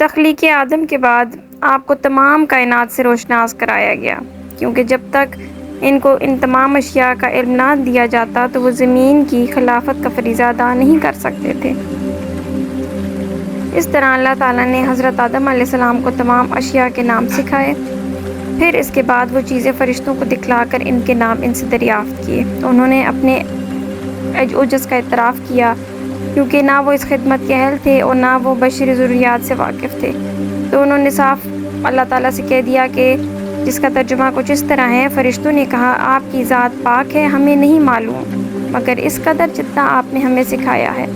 تخلیق آدم کے بعد آپ کو تمام کائنات سے روشناس کرایا گیا، کیونکہ جب تک ان کو ان تمام اشیاء کا علم نہ دیا جاتا تو وہ زمین کی خلافت کا فریضہ ادا نہیں کر سکتے تھے۔ اس طرح اللہ تعالیٰ نے حضرت آدم علیہ السلام کو تمام اشیاء کے نام سکھائے۔ پھر اس کے بعد وہ چیزیں فرشتوں کو دکھلا کر ان کے نام ان سے دریافت کیے، تو انہوں نے اپنے عجز کا اعتراف کیا، کیونکہ نہ وہ اس خدمت کے اہل تھے اور نہ وہ بشری ضروریات سے واقف تھے۔ تو انہوں نے صاف اللہ تعالیٰ سے کہہ دیا کہ جس کا ترجمہ کچھ اس طرح ہے، فرشتوں نے کہا آپ کی ذات پاک ہے، ہمیں نہیں معلوم مگر اس قدر جتنا آپ نے ہمیں سکھایا ہے،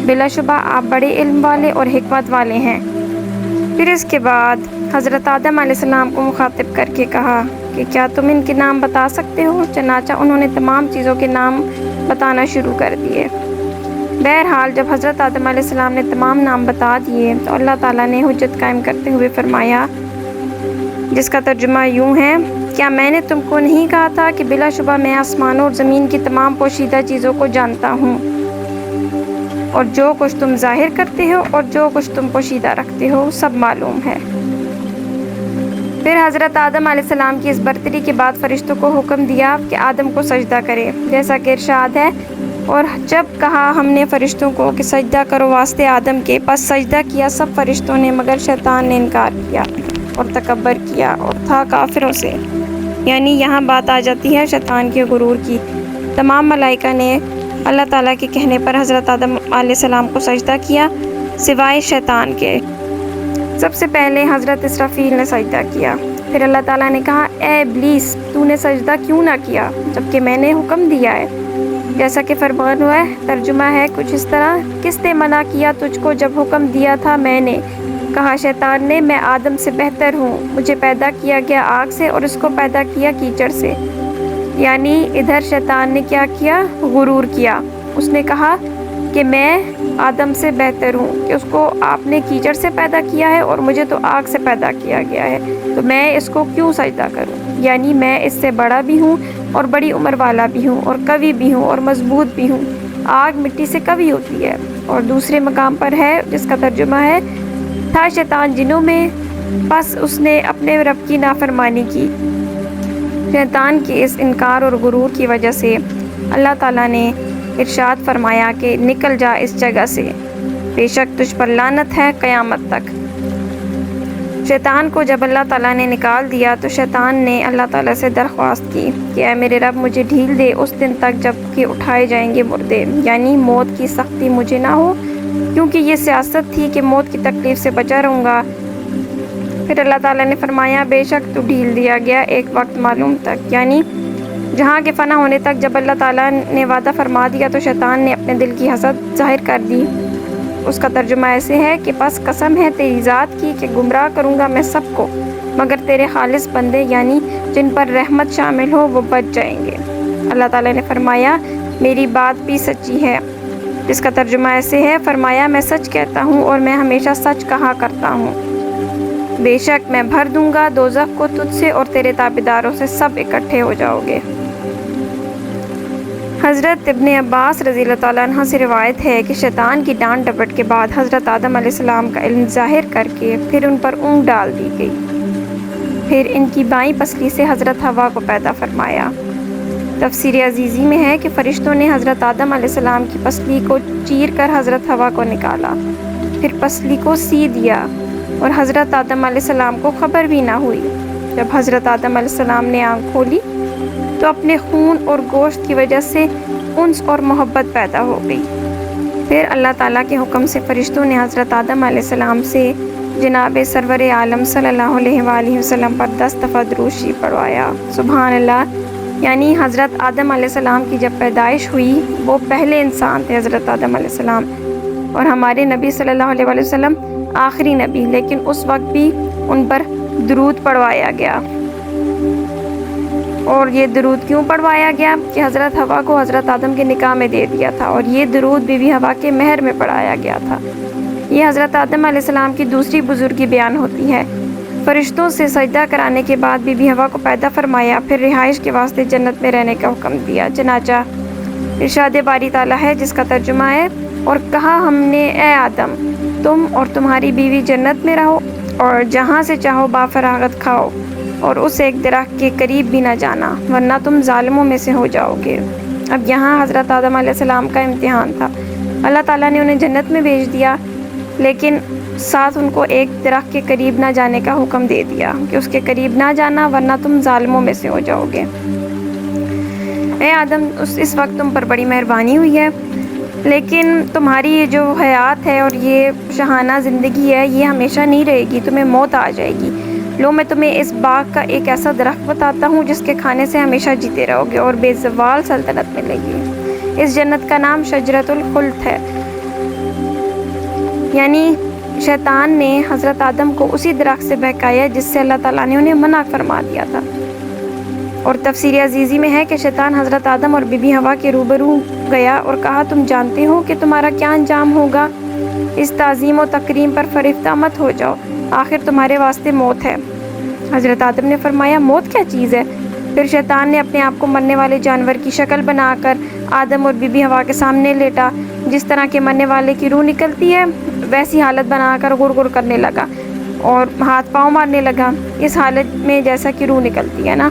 بلا شبہ آپ بڑے علم والے اور حکمت والے ہیں۔ پھر اس کے بعد حضرت آدم علیہ السلام کو مخاطب کر کے کہا کہ کیا تم ان کے نام بتا سکتے ہو؟ چنانچہ انہوں نے تمام چیزوں کے نام بتانا شروع کر دیے۔ بہرحال جب حضرت آدم علیہ السلام نے تمام نام بتا دیے تو اللہ تعالیٰ نے حجت قائم کرتے ہوئے فرمایا، جس کا ترجمہ یوں ہے، کیا میں نے تم کو نہیں کہا تھا کہ بلا شبہ میں آسمانوں اور زمین کی تمام پوشیدہ چیزوں کو جانتا ہوں، اور جو کچھ تم ظاہر کرتے ہو اور جو کچھ تم پوشیدہ رکھتے ہو سب معلوم ہے۔ پھر حضرت آدم علیہ السلام کی اس برتری کے بعد فرشتوں کو حکم دیا کہ آدم کو سجدہ کرے، جیسا کہ ارشاد ہے، اور جب کہا ہم نے فرشتوں کو کہ سجدہ کرو واسطے آدم کے، پس سجدہ کیا سب فرشتوں نے مگر شیطان نے انکار کیا اور تکبر کیا اور تھا کافروں سے۔ یعنی یہاں بات آ جاتی ہے شیطان کے غرور کی۔ تمام ملائکہ نے اللہ تعالیٰ کے کہنے پر حضرت آدم علیہ السلام کو سجدہ کیا سوائے شیطان کے۔ سب سے پہلے حضرت اسرافیل نے سجدہ کیا۔ پھر اللہ تعالیٰ نے کہا، اے ابلیس، تو نے سجدہ کیوں نہ کیا جبکہ میں نے حکم دیا ہے؟ جیسا کہ فرمان ہوا ہے، ترجمہ ہے کچھ اس طرح، کس نے منع کیا تجھ کو جب حکم دیا تھا میں نے؟ کہا شیطان نے، میں آدم سے بہتر ہوں، مجھے پیدا کیا گیا آگ سے اور اس کو پیدا کیا کیچڑ سے۔ یعنی ادھر شیطان نے کیا کیا؟ غرور کیا۔ اس نے کہا کہ میں آدم سے بہتر ہوں، کہ اس کو آپ نے کیچڑ سے پیدا کیا ہے اور مجھے تو آگ سے پیدا کیا گیا ہے، تو میں اس کو کیوں سجدہ کروں؟ یعنی میں اس سے بڑا بھی ہوں اور بڑی عمر والا بھی ہوں اور قوی بھی ہوں اور مضبوط بھی ہوں۔ آگ مٹی سے قوی ہوتی ہے۔ اور دوسرے مقام پر ہے جس کا ترجمہ ہے، تھا شیطان جنوں میں، پس اس نے اپنے رب کی نافرمانی کی۔ شیطان کے اس انکار اور غرور کی وجہ سے اللہ تعالیٰ نے ارشاد فرمایا کہ نکل جا اس جگہ سے، بے شک تجھ پر لعنت ہے قیامت تک۔ شیطان کو جب اللہ تعالیٰ نے نکال دیا تو شیطان نے اللہ تعالیٰ سے درخواست کی کہ اے میرے رب، مجھے ڈھیل دے اس دن تک جب کہ اٹھائے جائیں گے مردے، یعنی موت کی سختی مجھے نہ ہو، کیونکہ یہ سیاست تھی کہ موت کی تکلیف سے بچا رہوں گا۔ پھر اللہ تعالیٰ نے فرمایا، بے شک تو ڈھیل دیا گیا ایک وقت معلوم تک، یعنی جہاں کے فنا ہونے تک۔ جب اللہ تعالیٰ نے وعدہ فرما دیا تو شیطان نے اپنے دل کی حسد ظاہر کر دی۔ اس کا ترجمہ ایسے ہے کہ پس قسم ہے تیری ذات کی کہ گمراہ کروں گا میں سب کو، مگر تیرے خالص بندے یعنی جن پر رحمت شامل ہو وہ بچ جائیں گے۔ اللہ تعالیٰ نے فرمایا، میری بات بھی سچی ہے، جس کا ترجمہ ایسے ہے، فرمایا میں سچ کہتا ہوں اور میں ہمیشہ سچ کہا کرتا ہوں، بے شک میں بھر دوں گا دوزخ کو تجھ سے اور تیرے تابعداروں سے، سب اکٹھے ہو جاؤ گے۔ حضرت ابن عباس رضی اللہ تعالیٰ عنہ سے روایت ہے کہ شیطان کی ڈانٹ ڈپٹ کے بعد حضرت آدم علیہ السلام کا علم ظاہر کر کے پھر ان پر اونگ ڈال دی گئی۔ پھر ان کی بائیں پسلی سے حضرت حوا کو پیدا فرمایا۔ تفسیر عزیزی میں ہے کہ فرشتوں نے حضرت آدم علیہ السلام کی پسلی کو چیر کر حضرت حوا کو نکالا، پھر پسلی کو سی دیا اور حضرت آدم علیہ السلام کو خبر بھی نہ ہوئی۔ جب حضرت آدم علیہ السلام نے آنکھ کھولی تو اپنے خون اور گوشت کی وجہ سے انس اور محبت پیدا ہو گئی۔ پھر اللہ تعالیٰ کے حکم سے فرشتوں نے حضرت آدم علیہ السلام سے جناب سرور عالم صلی اللہ علیہ وآلہ وسلم پر 10 دفعہ درود شریف پڑھوایا۔ سبحان اللہ، یعنی حضرت آدم علیہ السلام کی جب پیدائش ہوئی وہ پہلے انسان تھے حضرت آدم علیہ السلام، اور ہمارے نبی صلی اللہ علیہ وآلہ وسلم آخری نبی، لیکن اس وقت بھی ان پر درود پڑھوایا گیا۔ اور یہ درود کیوں پڑھوایا گیا کہ حضرت حوا کو حضرت آدم کے نکاح میں دے دیا تھا، اور یہ درود بی بی حوا کے مہر میں پڑھایا گیا تھا۔ یہ حضرت آدم علیہ السلام کی دوسری بزرگی بیان ہوتی ہے۔ فرشتوں سے سجدہ کرانے کے بعد بی بی حوا کو پیدا فرمایا، پھر رہائش کے واسطے جنت میں رہنے کا حکم دیا۔ چنانچہ ارشاد باری تعالیٰ ہے جس کا ترجمہ ہے، اور کہا ہم نے اے آدم تم اور تمہاری بیوی جنت میں رہو اور جہاں سے چاہو بافراغت کھاؤ اور اس ایک درخت کے قریب بھی نہ جانا ورنہ تم ظالموں میں سے ہو جاؤ گے۔ اب یہاں حضرت آدم علیہ السلام کا امتحان تھا۔ اللہ تعالیٰ نے انہیں جنت میں بھیج دیا لیکن ساتھ ان کو ایک درخت کے قریب نہ جانے کا حکم دے دیا کہ اس کے قریب نہ جانا ورنہ تم ظالموں میں سے ہو جاؤ گے۔ اے آدم اس وقت تم پر بڑی مہربانی ہوئی ہے لیکن تمہاری یہ جو حیات ہے اور یہ شاہانہ زندگی ہے یہ ہمیشہ نہیں رہے گی، تمہیں موت آ جائے گی۔ لو میں تمہیں اس باغ کا ایک ایسا درخت بتاتا ہوں جس کے کھانے سے ہمیشہ جیتے رہو گے اور بے زوال سلطنت ملے گی۔ اس جنت کا نام شجرۃ الخلد ہے، یعنی شیطان نے حضرت آدم کو اسی درخت سے بہکایا جس سے اللہ تعالیٰ نے انہیں منع فرما دیا تھا۔ اور تفسیر عزیزی میں ہے کہ شیطان حضرت آدم اور بی بی حوا کے روبرو گیا اور کہا تم جانتے ہو کہ تمہارا کیا انجام ہوگا، اس تعظیم و تکریم پر فریفتہ مت ہو جاؤ، آخر تمہارے واسطے موت ہے۔ حضرت آدم نے فرمایا موت کیا چیز ہے؟ پھر شیطان نے اپنے آپ کو مرنے والے جانور کی شکل بنا کر آدم اور بی بی حوا کے سامنے لیٹا، جس طرح کے مرنے والے کی روح نکلتی ہے ویسی حالت بنا کر غر غر کرنے لگا اور ہاتھ پاؤں مارنے لگا، اس حالت میں جیسا کہ روح نکلتی ہے نا۔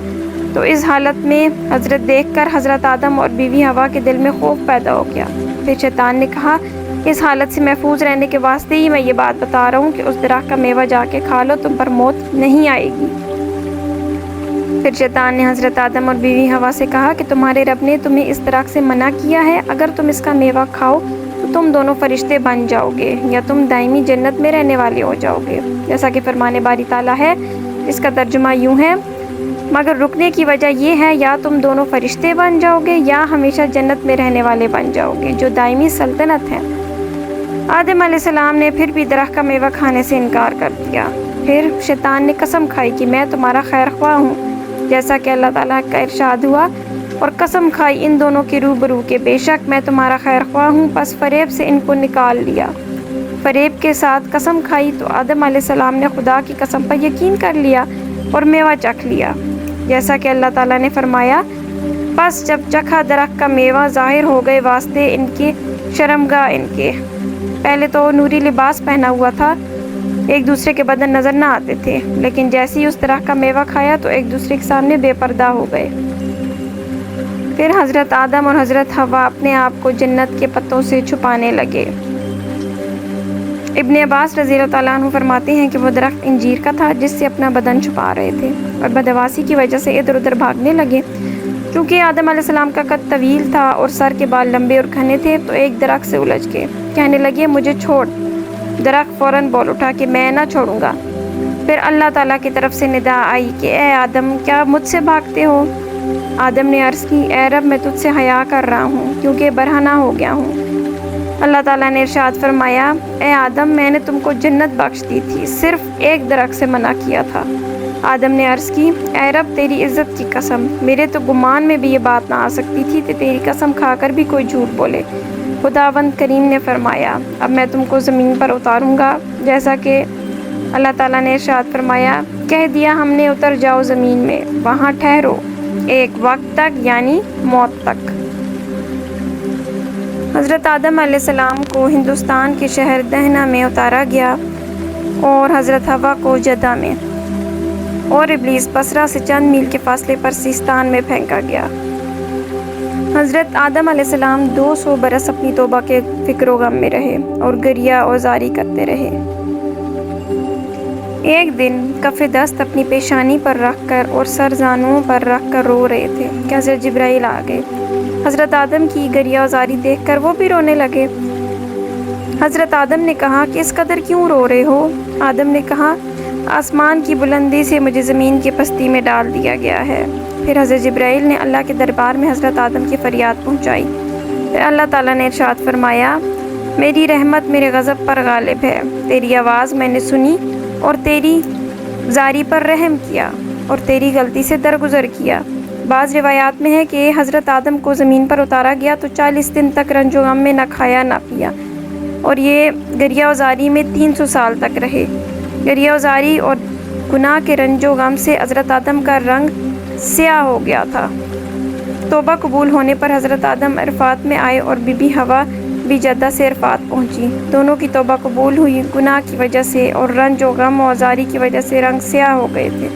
تو اس حالت میں حضرت دیکھ کر حضرت آدم اور بیوی حوا کے دل میں خوف پیدا ہو گیا۔ پھر شیطان نے کہا اس حالت سے محفوظ رہنے کے واسطے ہی میں یہ بات بتا رہا ہوں کہ اس درخت کا میوہ جا کے کھا لو، تم پر موت نہیں آئے گی۔ پھر شیطان نے حضرت آدم اور بیوی حوا سے کہا کہ تمہارے رب نے تمہیں اس درخت سے منع کیا ہے، اگر تم اس کا میوہ کھاؤ تو تم دونوں فرشتے بن جاؤ گے یا تم دائمی جنت میں رہنے والے ہو جاؤ گے، جیسا کہ فرمان باری تعالیٰ ہے۔ اس کا ترجمہ یوں ہے مگر رکنے کی وجہ یہ ہے یا تم دونوں فرشتے بن جاؤ گے یا ہمیشہ جنت میں رہنے والے بن جاؤ گے جو دائمی سلطنت ہے۔ آدم علیہ السلام نے پھر بھی درخت کا میوہ کھانے سے انکار کر دیا۔ پھر شیطان نے قسم کھائی کہ میں تمہارا خیر خواہ ہوں، جیسا کہ اللہ تعالیٰ کا ارشاد ہوا، اور قسم کھائی ان دونوں کے روبرو کہ بے شک میں تمہارا خیر خواہ ہوں، پس فریب سے ان کو نکال لیا۔ فریب کے ساتھ قسم کھائی تو آدم علیہ السلام نے خدا کی قسم پر یقین کر لیا اور میوہ چکھ لیا، جیسا کہ اللہ تعالیٰ نے فرمایا پس جب چکھا درخت کا میوہ ظاہر ہو گئے واسطے ان کے شرمگاہ ان کے۔ پہلے تو نوری لباس پہنا ہوا تھا، ایک دوسرے کے بدن نظر نہ آتے تھے، لیکن جیسے ہی اس درخت کا میوہ کھایا تو ایک دوسرے کے سامنے بے پردہ ہو گئے۔ پھر حضرت آدم اور حضرت حوا اپنے آپ کو جنت کے پتوں سے چھپانے لگے۔ ابن عباس رضی اللہ تعالیٰ عنہ فرماتے ہیں کہ وہ درخت انجیر کا تھا جس سے اپنا بدن چھپا رہے تھے اور بدحواسی کی وجہ سے ادھر ادھر بھاگنے لگے۔ کیونکہ آدم علیہ السلام کا قد طویل تھا اور سر کے بال لمبے اور گھنے تھے تو ایک درخت سے الجھ گئے، کہنے لگے مجھے چھوڑ۔ درخت فوراً بول اٹھا کہ میں نہ چھوڑوں گا۔ پھر اللہ تعالیٰ کی طرف سے ندا آئی کہ اے آدم کیا مجھ سے بھاگتے ہو؟ آدم نے عرض کی اے رب میں تجھ سے حیا کر رہا ہوں کیونکہ برہنہ ہو گیا ہوں۔ اللہ تعالیٰ نے ارشاد فرمایا اے آدم میں نے تم کو جنت بخش دی تھی، صرف ایک درخت سے منع کیا تھا۔ آدم نے عرض کی اے رب تیری عزت کی قسم، میرے تو گمان میں بھی یہ بات نہ آ سکتی تھی کہ تیری قسم کھا کر بھی کوئی جھوٹ بولے۔ خداوند کریم نے فرمایا اب میں تم کو زمین پر اتاروں گا، جیسا کہ اللہ تعالیٰ نے ارشاد فرمایا کہہ دیا ہم نے اتر جاؤ زمین میں، وہاں ٹھہرو ایک وقت تک یعنی موت تک۔ حضرت آدم علیہ السلام کو ہندوستان کے شہر دہنا میں اتارا گیا اور حضرت حوا کو جدہ میں، اور ابلیس بصرہ سے چند میل کے فاصلے پر سیستان میں پھینکا گیا۔ حضرت آدم علیہ السلام 200 برس اپنی توبہ کے فکر و غم میں رہے اور گریہ اور زاری کرتے رہے۔ ایک دن کف دست اپنی پیشانی پر رکھ کر اور سر زانوؤں پر رکھ کر رو رہے تھے کہ حضرت جبرائیل آ گئے۔ حضرت آدم کی گریہ و زاری دیکھ کر وہ بھی رونے لگے۔ حضرت آدم نے کہا کہ اس قدر کیوں رو رہے ہو؟ آدم نے کہا آسمان کی بلندی سے مجھے زمین کی پستی میں ڈال دیا گیا ہے۔ پھر حضرت جبرائیل نے اللہ کے دربار میں حضرت آدم کی فریاد پہنچائی۔ پھر اللہ تعالیٰ نے ارشاد فرمایا میری رحمت میرے غضب پر غالب ہے، تیری آواز میں نے سنی اور تیری زاری پر رحم کیا اور تیری غلطی سے درگزر کیا۔ بعض روایات میں ہے کہ حضرت آدم کو زمین پر اتارا گیا تو 40 دن تک رنج و غم میں نہ کھایا نہ پیا، اور یہ گریہ و زاری میں 300 سال تک رہے۔ گریہ و زاری اور گناہ کے رنج و غم سے حضرت آدم کا رنگ سیاہ ہو گیا تھا۔ توبہ قبول ہونے پر حضرت آدم عرفات میں آئے اور بی بی حوا بھی جدہ سے عرفات پہنچی۔ دونوں کی توبہ قبول ہوئی۔ گناہ کی وجہ سے اور رنج و غم و آزاری کی وجہ سے رنگ سیاہ ہو گئے تھے،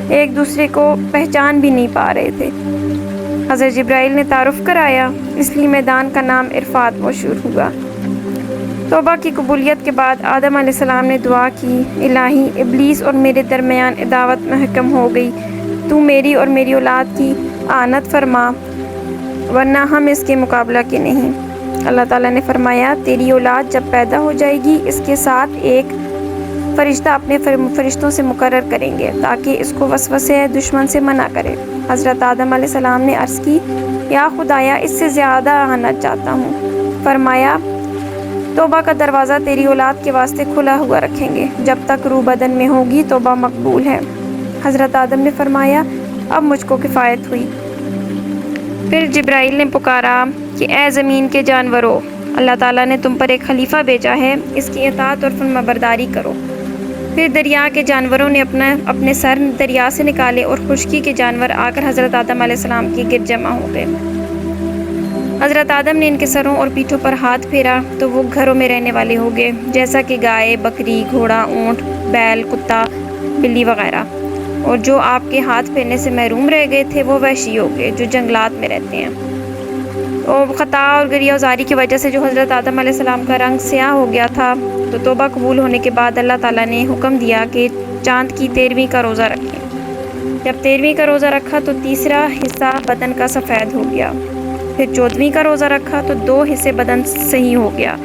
ایک دوسرے کو پہچان بھی نہیں پا رہے تھے۔ حضرت جبرائیل نے تعارف کرایا، اس لیے میدان کا نام عرفات مشہور ہوا۔ توبہ کی قبولیت کے بعد آدم علیہ السلام نے دعا کی، الہی ابلیس اور میرے درمیان عداوت محکم ہو گئی، تو میری اور میری اولاد کی اعانت فرما، ورنہ ہم اس کے مقابلہ کے نہیں۔ اللہ تعالیٰ نے فرمایا، تیری اولاد جب پیدا ہو جائے گی اس کے ساتھ ایک فرشتہ اپنے فرشتوں سے مقرر کریں گے تاکہ اس کو وسوسے دشمن سے منع کرے۔ حضرت آدم علیہ السلام نے عرض کی، یا خدایا اس سے زیادہ اعانت چاہتا ہوں۔ فرمایا، توبہ کا دروازہ تیری اولاد کے واسطے کھلا ہوا رکھیں گے، جب تک روح بدن میں ہوگی توبہ مقبول ہے۔ حضرت آدم نے فرمایا، اب مجھ کو کفایت ہوئی۔ پھر جبرائیل نے پکارا کہ اے زمین کے جانوروں، اللہ تعالیٰ نے تم پر ایک خلیفہ بھیجا ہے، اس کی اطاعت اور فرمانبرداری کرو۔ پھر دریا کے جانوروں نے اپنے سر دریا سے نکالے اور خشکی کے جانور آ کر حضرت آدم علیہ السلام کے گرد جمع ہو گئے۔ حضرت آدم نے ان کے سروں اور پیٹھوں پر ہاتھ پھیرا تو وہ گھروں میں رہنے والے ہو گئے، جیسا کہ گائے، بکری، گھوڑا، اونٹ، بیل، کتا، بلی وغیرہ، اور جو آپ کے ہاتھ پھیرنے سے محروم رہ گئے تھے وہ وحشی ہو گئے جو جنگلات میں رہتے ہیں۔ اور خطا اور گریہ وزاری کی وجہ سے جو حضرت آدم علیہ السلام کا رنگ سیاہ ہو گیا تھا، تو توبہ قبول ہونے کے بعد اللہ تعالیٰ نے حکم دیا کہ چاند کی 13ویں کا روزہ رکھیں۔ جب 13ویں کا روزہ رکھا تو تیسرا حصہ بدن کا سفید ہو گیا۔ پھر 14ویں کا روزہ رکھا تو 2 حصے بدن صحیح ہو گیا۔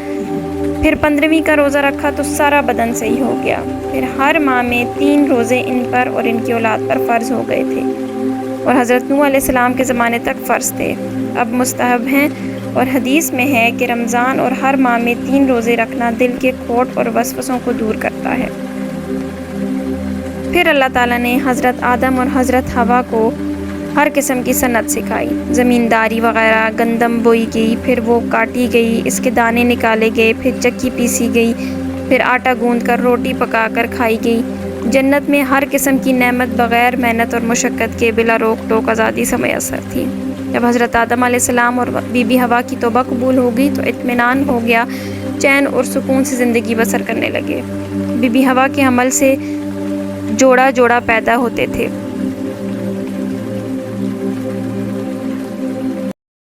پھر 15ویں کا روزہ رکھا تو سارا بدن صحیح ہو گیا۔ پھر ہر ماہ میں 3 روزے ان پر اور ان کی اولاد پر فرض ہو گئے تھے، اور حضرت نوح علیہ السلام کے زمانے تک فرض تھے، اب مستحب ہیں۔ اور حدیث میں ہے کہ رمضان اور ہر ماہ میں 3 روزے رکھنا دل کے کھوٹ اور وسوسوں کو دور کرتا ہے۔ پھر اللہ تعالیٰ نے حضرت آدم اور حضرت حوا کو ہر قسم کی صنعت سکھائی، زمینداری وغیرہ، گندم بوئی گئی، پھر وہ کاٹی گئی، اس کے دانے نکالے گئے، پھر چکی پیسی گئی، پھر آٹا گوندھ کر روٹی پکا کر کھائی گئی۔ جنت میں ہر قسم کی نعمت بغیر محنت اور مشقت کے بلا روک ٹوک آزادی سے میسر تھی۔ جب حضرت آدم علیہ السلام اور بی بی حوا کی توبہ قبول ہو گئی تو اطمینان ہو گیا، چین اور سکون سے زندگی بسر کرنے لگے۔ بی بی حوا کے حمل سے جوڑا جوڑا پیدا ہوتے تھے۔